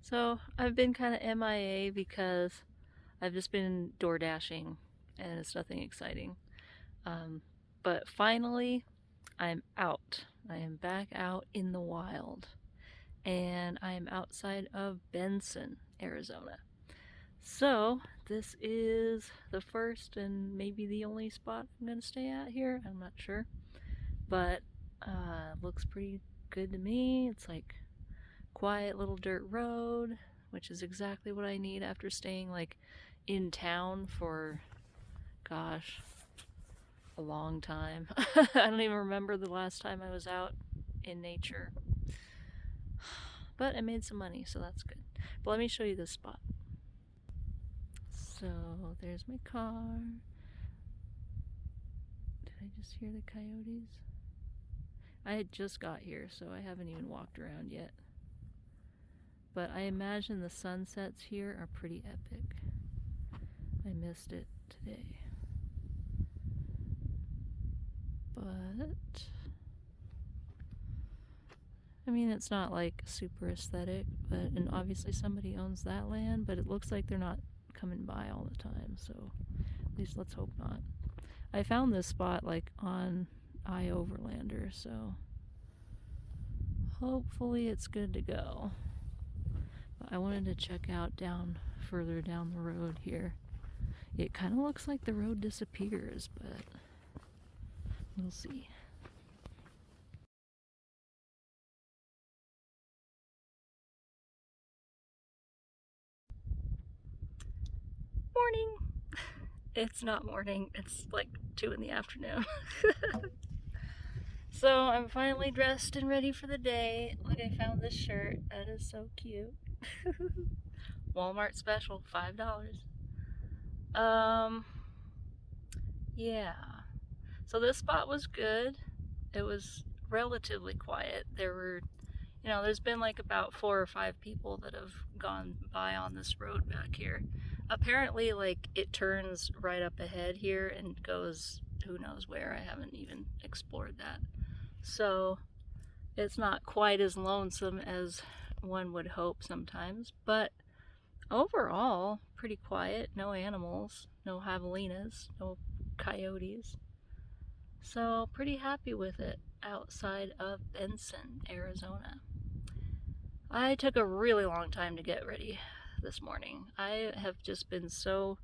So I've been kind of MIA because I've just been door dashing and it's nothing exciting. But finally, I'm out. I am back out in the wild. And I am outside of Benson, Arizona. So this is the first and maybe the only spot I'm going to stay at here. I'm not sure. But looks pretty good to me. It's like quiet little dirt road, which is exactly what I need after staying like in town for, gosh, a long time. I don't even remember the last time I was out in nature. But I made some money, so that's good. But let me show you this spot. So there's my car. Did I just hear the coyotes? I had just got here, so I haven't even walked around yet. But I imagine the sunsets here are pretty epic. I missed it today. But I mean, it's not like super aesthetic, and obviously somebody owns that land, but it looks like they're not coming by all the time, so at least let's hope not. I found this spot like on iOverlander, so hopefully it's good to go. But I wanted to check out further down the road here. It kind of looks like the road disappears, but we'll see. Morning! It's not morning, it's like 2 in the afternoon. So I'm finally dressed and ready for the day. Look, I found this shirt. That is so cute. Walmart special, $5. Yeah. So this spot was good. It was relatively quiet. There's been like about 4 or 5 people that have gone by on this road back here. Apparently, like, it turns right up ahead here and goes who knows where. I haven't even explored that. So it's not quite as lonesome as one would hope sometimes, but overall, pretty quiet. No animals, no javelinas, no coyotes. So pretty happy with it outside of Benson, Arizona. I took a really long time to get ready this morning. I have just been so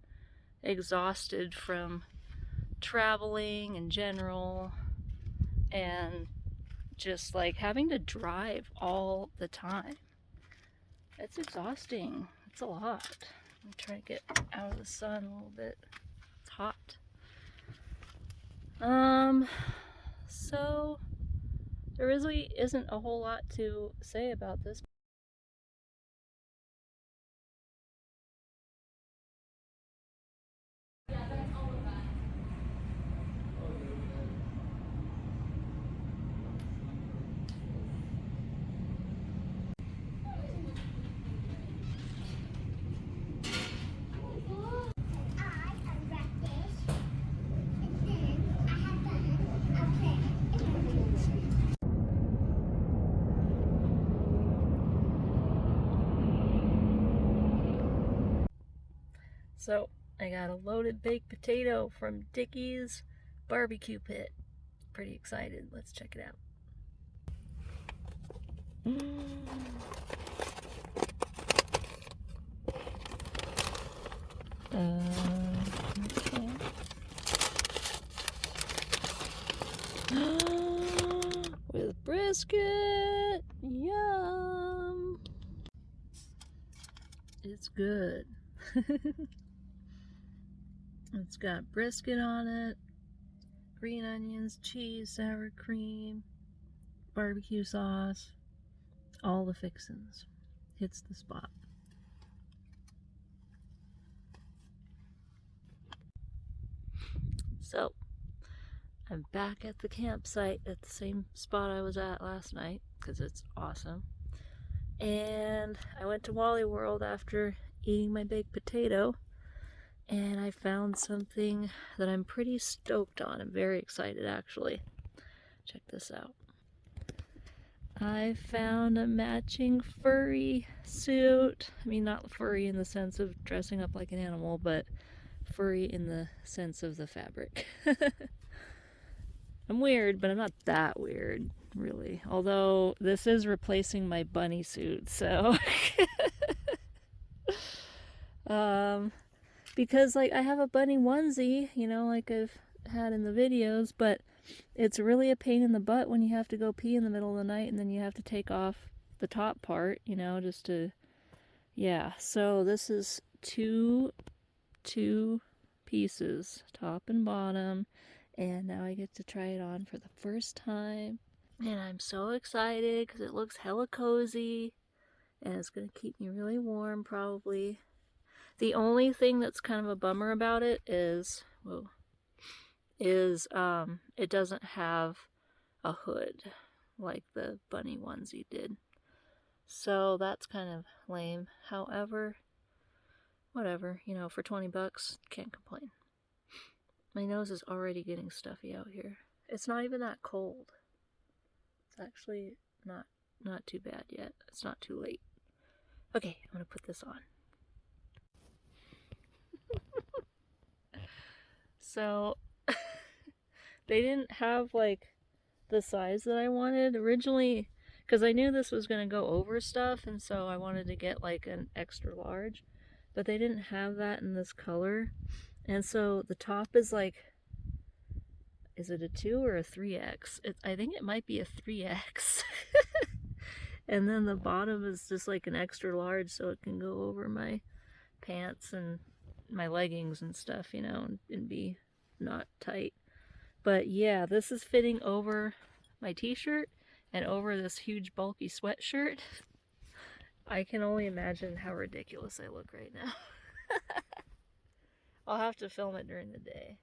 exhausted from traveling in general and just like having to drive all the time. It's exhausting. It's a lot. I'm trying to get out of the sun a little bit. It's hot. So there really isn't a whole lot to say about this. So I got a loaded baked potato from Vicki's barbecue pit. Pretty excited. Let's check it out. Okay. With brisket. Yum. It's good. It's got brisket on it, green onions, cheese, sour cream, barbecue sauce, all the fixins. Hits the spot. So, I'm back at the campsite at the same spot I was at last night, because it's awesome. And I went to Wally World after eating my baked potato, and I found something that I'm pretty stoked on. I'm very excited, actually. Check this out. I found a matching furry suit. I mean, not furry in the sense of dressing up like an animal, but furry in the sense of the fabric. I'm weird, but I'm not that weird, really. Although this is replacing my bunny suit, so because like I have a bunny onesie, you know, like I've had in the videos, but it's really a pain in the butt when you have to go pee in the middle of the night and then you have to take off the top part, you know, just to, yeah. So this is two pieces, top and bottom, and now I get to try it on for the first time. And I'm so excited because it looks hella cozy and it's going to keep me really warm probably. The only thing that's kind of a bummer about it is, it doesn't have a hood like the bunny onesie did. So that's kind of lame. However, whatever, you know, for 20 bucks, can't complain. My nose is already getting stuffy out here. It's not even that cold. It's actually not too bad yet. It's not too late. Okay, I'm gonna put this on. So they didn't have like the size that I wanted originally, because I knew this was gonna go over stuff, and so I wanted to get like an extra large, but they didn't have that in this color. And so the top is like, is it a 2 or a 3X? I think it might be a 3X. And then the bottom is just like an extra large, so it can go over my pants and my leggings and stuff, you know, and be not tight. But yeah, this is fitting over my t-shirt and over this huge bulky sweatshirt. I can only imagine how ridiculous I look right now. I'll have to film it during the day.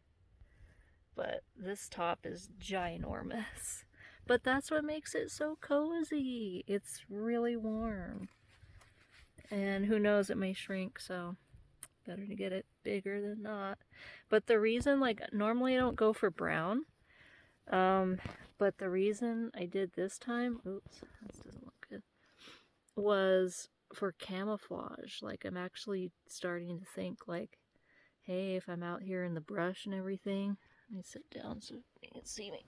But this top is ginormous. But that's what makes it so cozy. It's really warm. And who knows, it may shrink, so better to get it bigger than not. But the reason, like, normally I don't go for brown. But the reason I did this time, oops, this doesn't look good, was for camouflage. Like, I'm actually starting to think, like, hey, if I'm out here in the brush and everything, let me sit down so you can see me.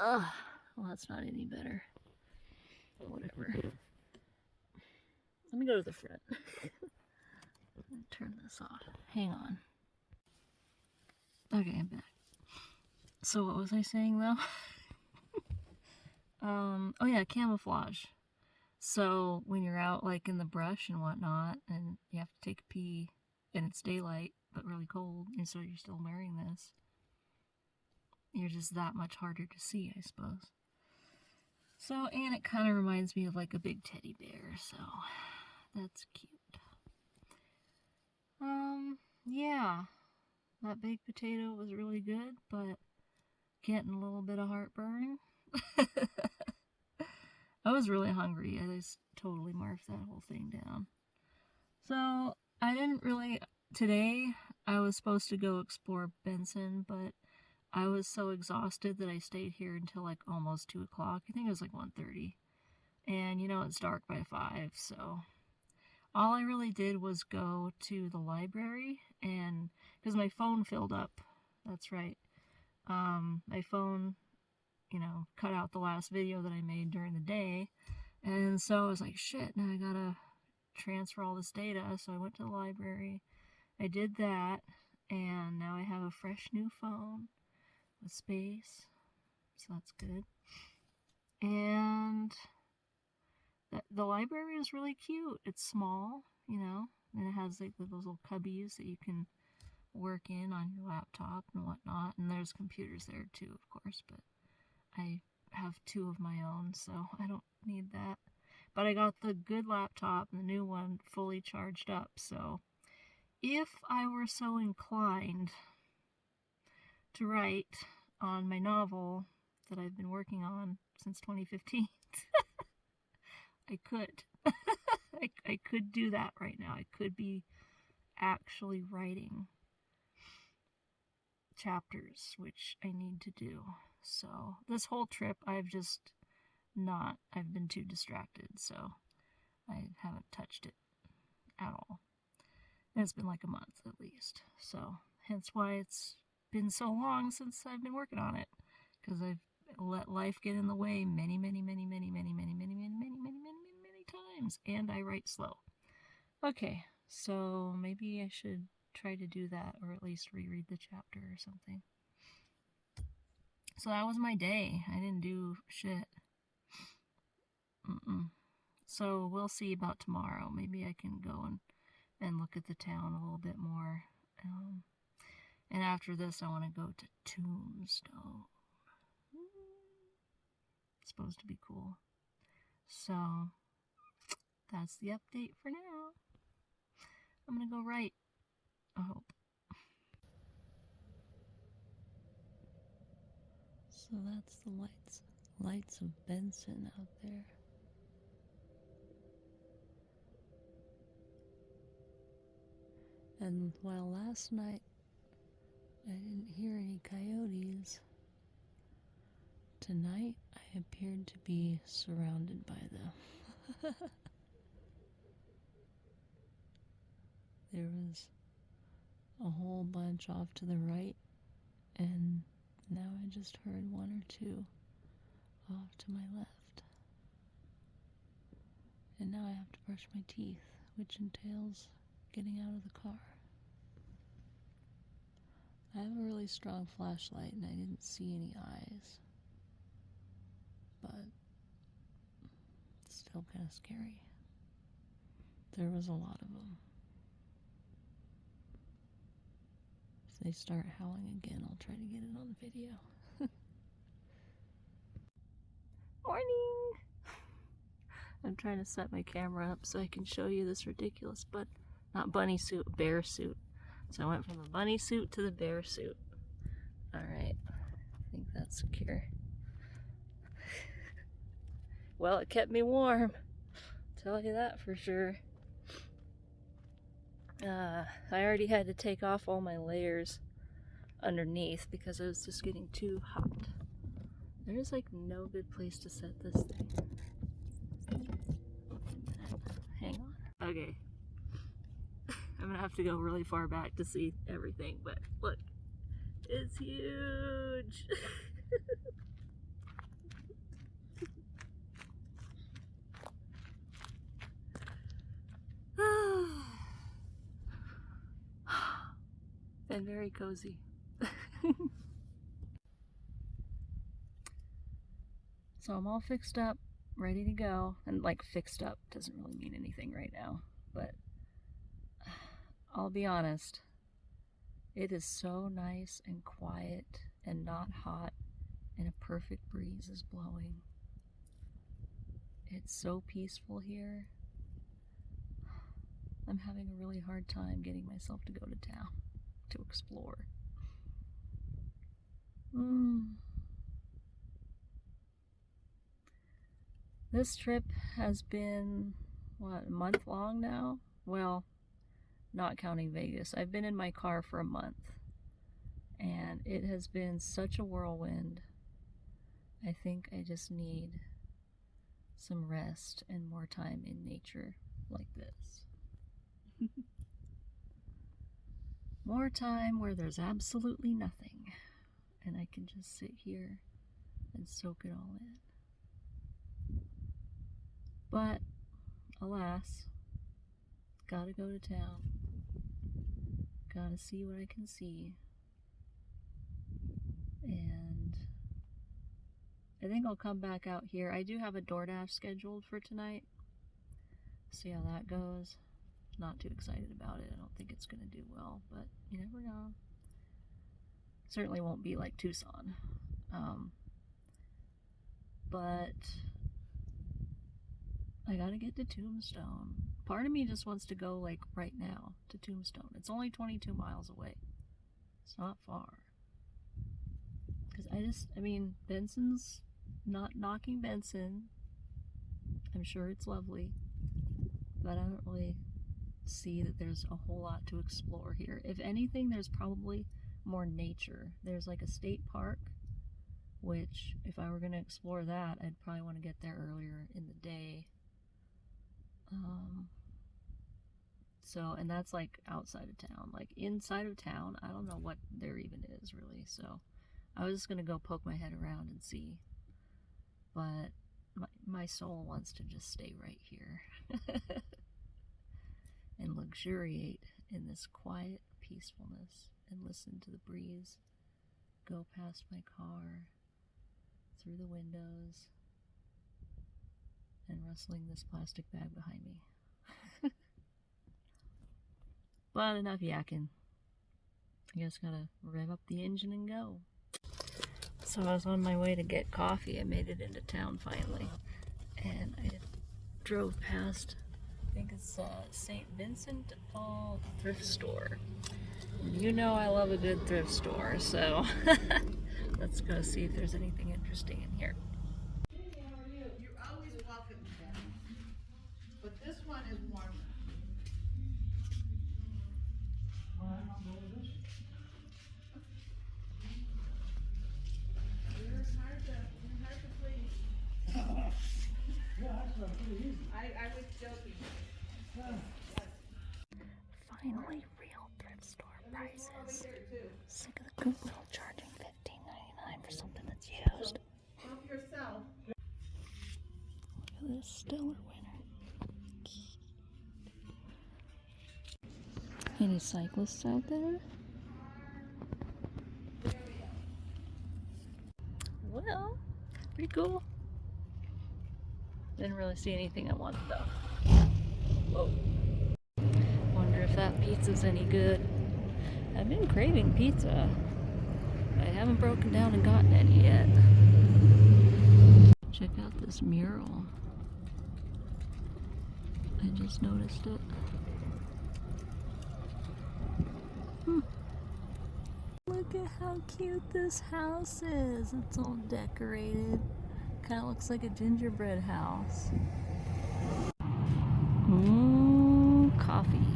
Ugh, well, that's not any better. Whatever. Let me go to the front. Turn this off. Hang on. Okay, I'm back. So what was I saying though? Oh yeah, camouflage. So when you're out like in the brush and whatnot, and you have to take a pee, and it's daylight but really cold, and so you're still wearing this, you're just that much harder to see, I suppose. So, and it kind of reminds me of like a big teddy bear, so that's cute. Yeah, that baked potato was really good, but getting a little bit of heartburn. I was really hungry. I just totally marfed that whole thing down. So, I didn't really, today I was supposed to go explore Benson, but I was so exhausted that I stayed here until like almost 2 o'clock. I think it was like 1:30. And you know, it's dark by 5, so all I really did was go to the library, and because my phone filled up. That's right. My phone, you know, cut out the last video that I made during the day, and so I was like, shit, now I gotta transfer all this data. So I went to the library, I did that, and now I have a fresh new phone with space, so that's good. And the library is really cute. It's small, you know, and it has like those little cubbies that you can work in on your laptop and whatnot. And there's computers there too, of course, but I have 2 of my own, so I don't need that. But I got the good laptop and the new one fully charged up, so if I were so inclined to write on my novel that I've been working on since 2015, I could. I could do that right now. I could be actually writing chapters, which I need to do. So this whole trip I've just not, I've been too distracted, so I haven't touched it at all. And it's been like a month at least, so hence why it's been so long since I've been working on it, because I've let life get in the way many times, and I write slow. Okay, so maybe I should try to do that, or at least reread the chapter or something. So that was my day. I didn't do shit. So we'll see about tomorrow. Maybe I can go and look at the town a little bit more. And after this, I want to go to Tombstone. It's supposed to be cool. So that's the update for now. I'm going to go write, I hope. So that's the lights of Benson out there. And while last night I didn't hear any coyotes, tonight I appeared to be surrounded by them. There was a whole bunch off to the right, and now I just heard one or two off to my left. And now I have to brush my teeth, which entails getting out of the car. I have a really strong flashlight and I didn't see any eyes, but it's still kind of scary. There was a lot of them. If they start howling again, I'll try to get it on video. Morning! I'm trying to set my camera up so I can show you this ridiculous, but not bunny suit, bear suit. So I went from the bunny suit to the bear suit. Alright, I think that's secure. Well, it kept me warm. I'll tell you that for sure. I already had to take off all my layers underneath because it was just getting too hot. There's like no good place to set this thing. Hang on. Okay. I'm gonna have to go really far back to see everything, but look, it's huge. And very cozy. So I'm all fixed up, ready to go. And like fixed up doesn't really mean anything right now, but I'll be honest, it is so nice and quiet and not hot, and a perfect breeze is blowing. It's so peaceful here. I'm having a really hard time getting myself to go to town to explore. This trip has been, what, a month long now? Well, not counting Vegas. I've been in my car for a month, and it has been such a whirlwind. I think I just need some rest and more time in nature like this. More time where there's absolutely nothing, and I can just sit here and soak it all in. But, alas, gotta go to town. Gotta see what I can see. And I think I'll come back out here. I do have a DoorDash scheduled for tonight. See how that goes. Not too excited about it. I don't think it's gonna do well, but you never know. Certainly won't be like Tucson. But I gotta get to Tombstone. Part of me just wants to go like right now to Tombstone. It's only 22 miles away. It's not far. Because I mean, Benson's, not knocking Benson. I'm sure it's lovely. But I don't really see that there's a whole lot to explore here. If anything, there's probably more nature. There's like a state park which if I were going to explore that, I'd probably want to get there earlier in the day. So, and that's like outside of town. Like inside of town, I don't know what there even is really. So I was just going to go poke my head around and see. But my soul wants to just stay right here and luxuriate in this quiet peacefulness and listen to the breeze go past my car, through the windows, and rustling this plastic bag behind me. But enough yakking. I guess gotta rev up the engine and go. So I was on my way to get coffee. I made it into town finally. And I drove past, I think it's St. Vincent de Paul thrift store. And you know I love a good thrift store, so let's go see if there's anything interesting in here. Hey, how are you? You're always welcome to that. But this one is warmer. You're hard to please. Yeah, that's not pretty easy. I was joking. Finally, real thrift store prices. Sick of the Goodwill charging $15.99 for something that's used. Help yourself. Look at this stellar winner. Any cyclists out there? Well, pretty cool. Didn't really see anything I wanted though. Whoa. Wonder if that pizza's any good. I've been craving pizza. I haven't broken down and gotten any yet. Check out this mural. I just noticed it. Look at how cute this house is. It's all decorated. Kind of looks like a gingerbread house. Coffee.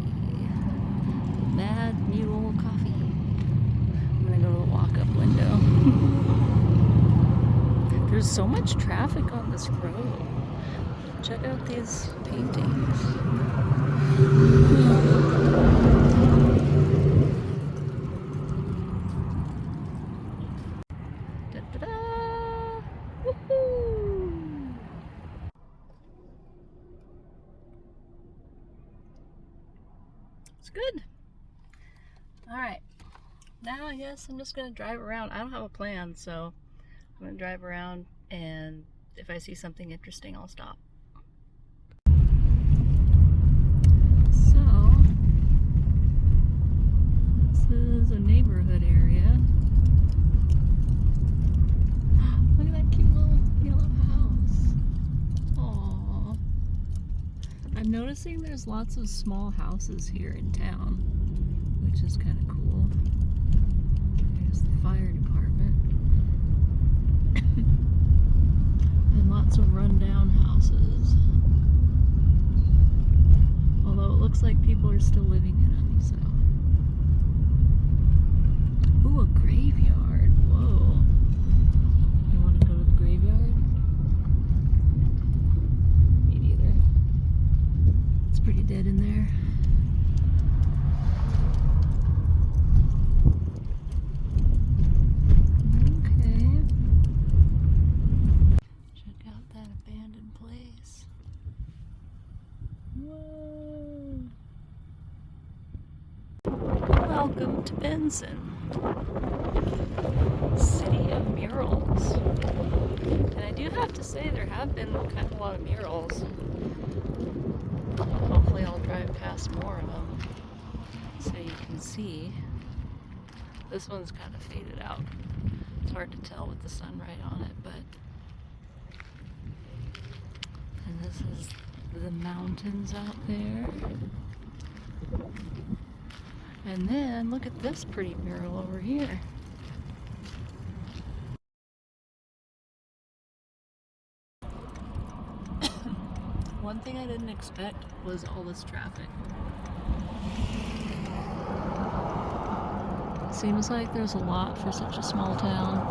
Mad Mule Coffee. I'm gonna go to the walk-up window. There's so much traffic on this road. Check out these paintings. Da-da-da! Woohoo! It's good. Alright. Now I guess I'm just gonna drive around. I don't have a plan, so I'm gonna drive around, and if I see something interesting, I'll stop. So, this is a neighborhood area. Look at that cute little yellow house. Aww. I'm noticing there's lots of small houses here in town, which is kind of cool. There's the fire department. And lots of rundown houses. Although it looks like people are still living in them, so. Ooh, a graveyard. Whoa. You want to go to the graveyard? Me neither. It's pretty dead in there. Welcome to Benson, City of Murals. And I do have to say there have been kind of a lot of murals. Hopefully I'll drive past more of them so you can see. This one's kind of faded out. It's hard to tell with the sunlight on it, but... And this is the mountains out there. And then, look at this pretty mural over here. One thing I didn't expect was all this traffic. Seems like there's a lot for such a small town.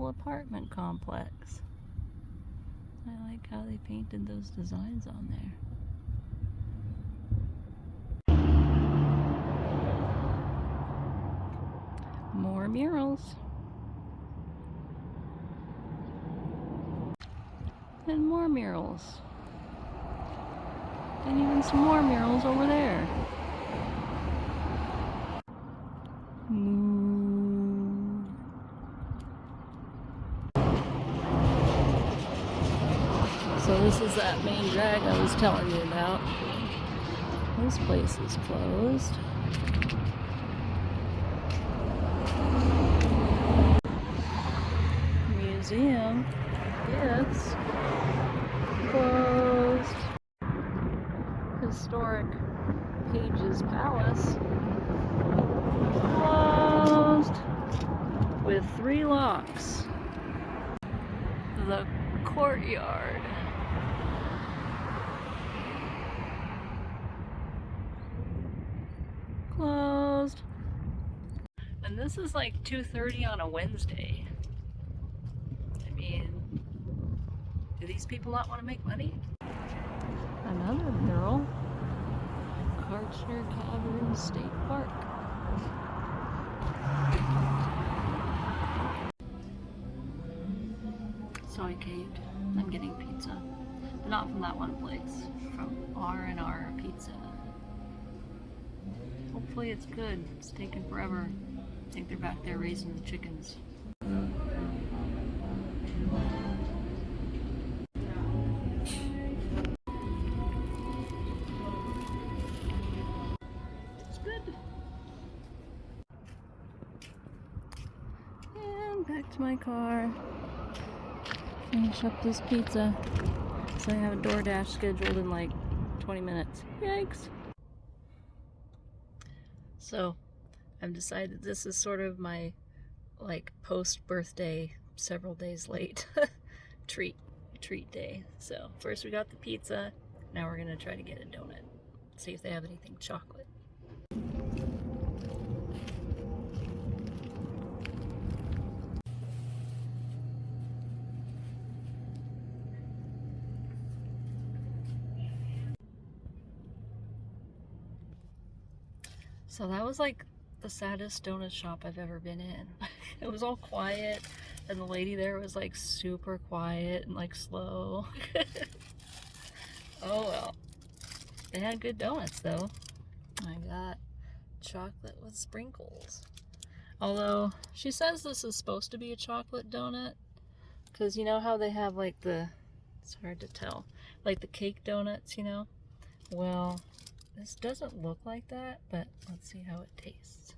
little apartment complex. I like how they painted those designs on there. More murals. And more murals. And even some more murals over there. So this is that main drag I was telling you about. This place is closed. Museum, yes, closed. Historic Pages Palace, closed with 3 locks. The courtyard. Closed. And this is like 2:30 on a Wednesday. I mean, do these people not want to make money? Another mural. Karcher Cavern State Park. So I caved. I'm getting pizza. But not from that one place. From R&R Pizza. Hopefully it's good. It's taking forever. I think they're back there raising the chickens. It's good. And back to my car. Finish up this pizza. So I have a DoorDash scheduled in like 20 minutes. Yikes. So I've decided this is sort of my like post-birthday, several days late treat day. So first we got the pizza. Now we're gonna try to get a donut. See if they have anything chocolate. So that was like the saddest donut shop I've ever been in. It was all quiet, and the lady there was like super quiet and like slow. Oh well. They had good donuts though. I got chocolate with sprinkles. Although she says this is supposed to be a chocolate donut, because you know how they have like it's hard to tell, like the cake donuts, you know? Well, this doesn't look like that, but let's see how it tastes.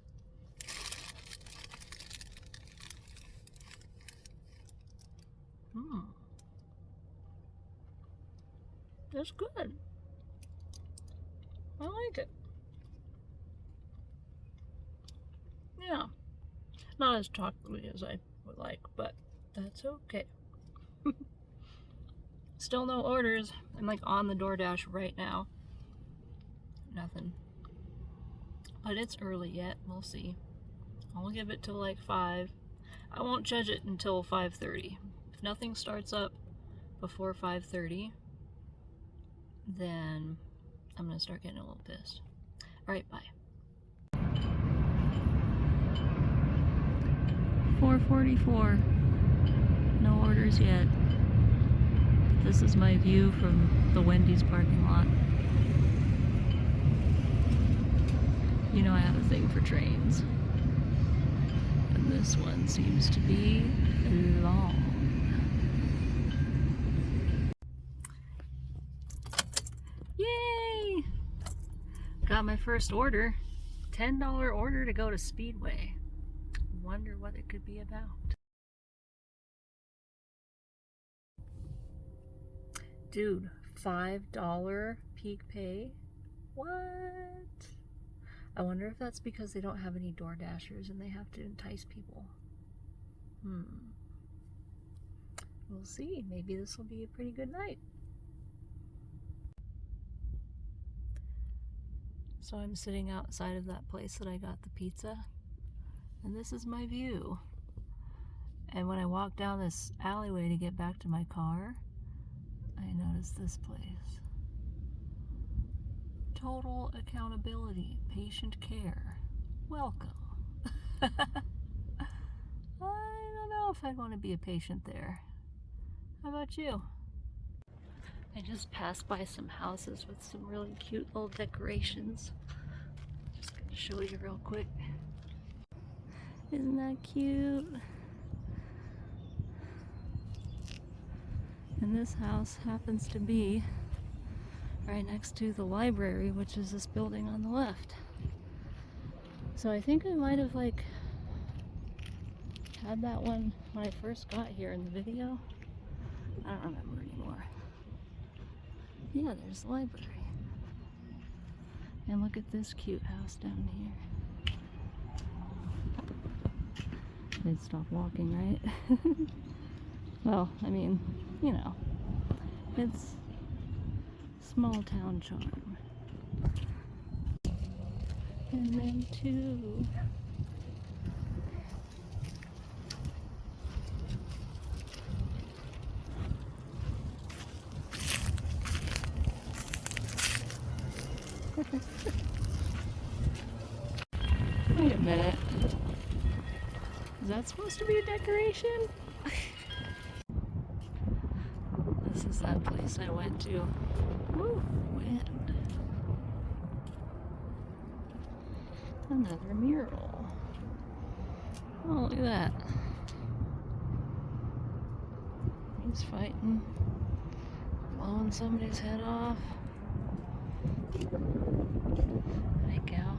It's good. I like it. Yeah. Not as chocolatey as I would like, but that's okay. Still no orders. I'm like on the DoorDash right now. Nothing. But it's early yet. We'll see. I'll give it till like 5. I won't judge it until 5:30. If nothing starts up before 5:30, then I'm gonna start getting a little pissed. Alright, bye. 4:44. No orders yet. This is my view from the Wendy's parking lot. You know I have a thing for trains. And this one seems to be long. Yay! Got my first order. $10 order to go to Speedway. Wonder what it could be about. Dude, $5 peak pay? What? I wonder if that's because they don't have any Door Dashers and they have to entice people. We'll see. Maybe this will be a pretty good night. So I'm sitting outside of that place that I got the pizza, and this is my view. And when I walked down this alleyway to get back to my car, I noticed this place. Total accountability, patient care. Welcome. I don't know if I'd want to be a patient there. How about you? I just passed by some houses with some really cute little decorations. Just gonna show you real quick. Isn't that cute? And this house happens to be right next to the library, which is this building on the left. So I think I might have like had that one when I first got here in the video. I don't remember anymore. Yeah, there's the library. And look at this cute house down here. They'd stop walking, right? Well, I mean, you know, it's small town charm. And then two. Wait a minute. Is that supposed to be a decoration? This is that place I went to. Woo, wind. Another mural. Oh, look at that. He's fighting. Blowing somebody's head off. Hey, gal.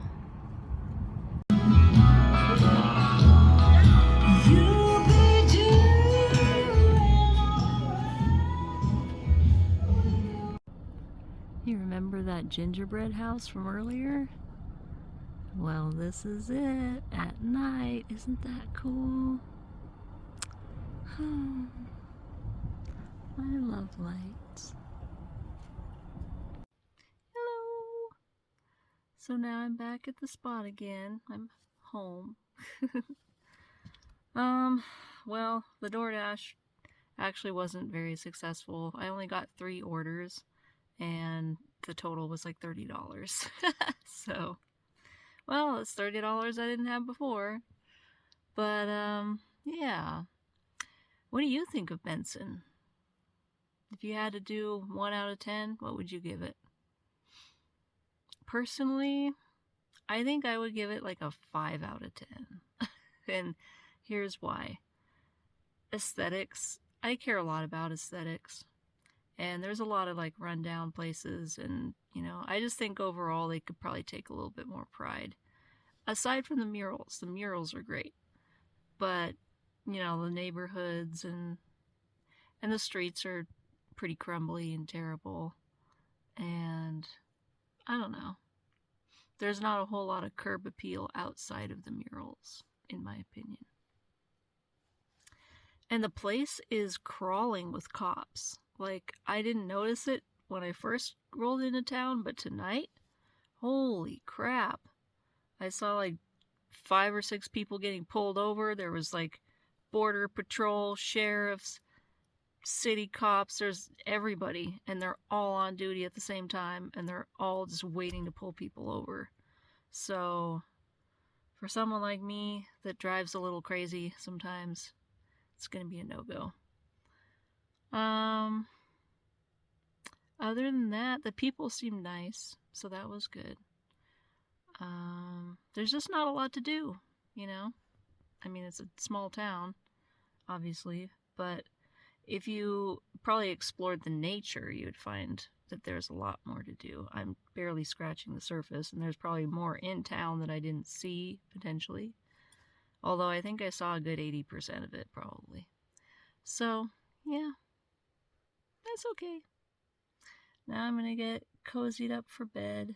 You remember that gingerbread house from earlier? Well, this is it at night. Isn't that cool? I love lights. Hello! So now I'm back at the spot again. I'm home. Well, the DoorDash actually wasn't very successful. I only got 3 orders and the total was like $30. So, well, it's $30 I didn't have before. But, yeah. What do you think of Benson? If you had to do 1 out of 10, what would you give it? Personally, I think I would give it like a 5 out of 10. And here's why. Aesthetics. I care a lot about aesthetics. And there's a lot of like rundown places, and you know, I just think overall they could probably take a little bit more pride. Aside from the murals are great. But, you know, the neighborhoods and the streets are pretty crumbly and terrible. And I don't know. There's not a whole lot of curb appeal outside of the murals, in my opinion. And the place is crawling with cops. Like, I didn't notice it when I first rolled into town, but tonight, holy crap. I saw like 5 or 6 people getting pulled over. There was like border patrol, sheriffs, city cops, there's everybody, and they're all on duty at the same time, and they're all just waiting to pull people over. So, for someone like me that drives a little crazy sometimes, it's gonna be a no-go. Other than that, the people seemed nice, so that was good. There's just not a lot to do, you know? I mean, it's a small town, obviously, but if you probably explored the nature, you would find that there's a lot more to do. I'm barely scratching the surface, and there's probably more in town that I didn't see, potentially. Although I think I saw a good 80% of it, probably. So, yeah. That's okay. Now I'm going to get cozied up for bed,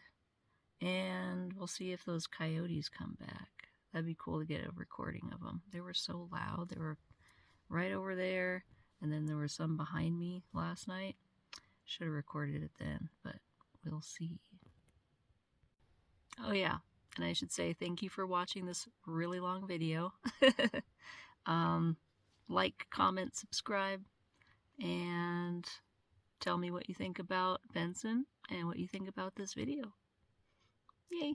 and we'll see if those coyotes come back. That'd be cool to get a recording of them. They were so loud. They were right over there, and then there were some behind me last night. Should have recorded it then, but we'll see. Oh yeah, and I should say thank you for watching this really long video. like, comment, subscribe, and tell me what you think about Benson and what you think about this video. Yay!